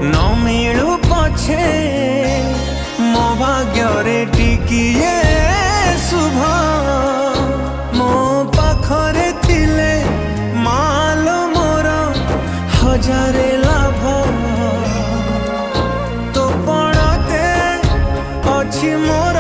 न मिलू पछे मो भाग्य टिकिए शुभ मो पाखरे थिले मालो मोर हजारे लाभ तो पड़ते अच्छी मोर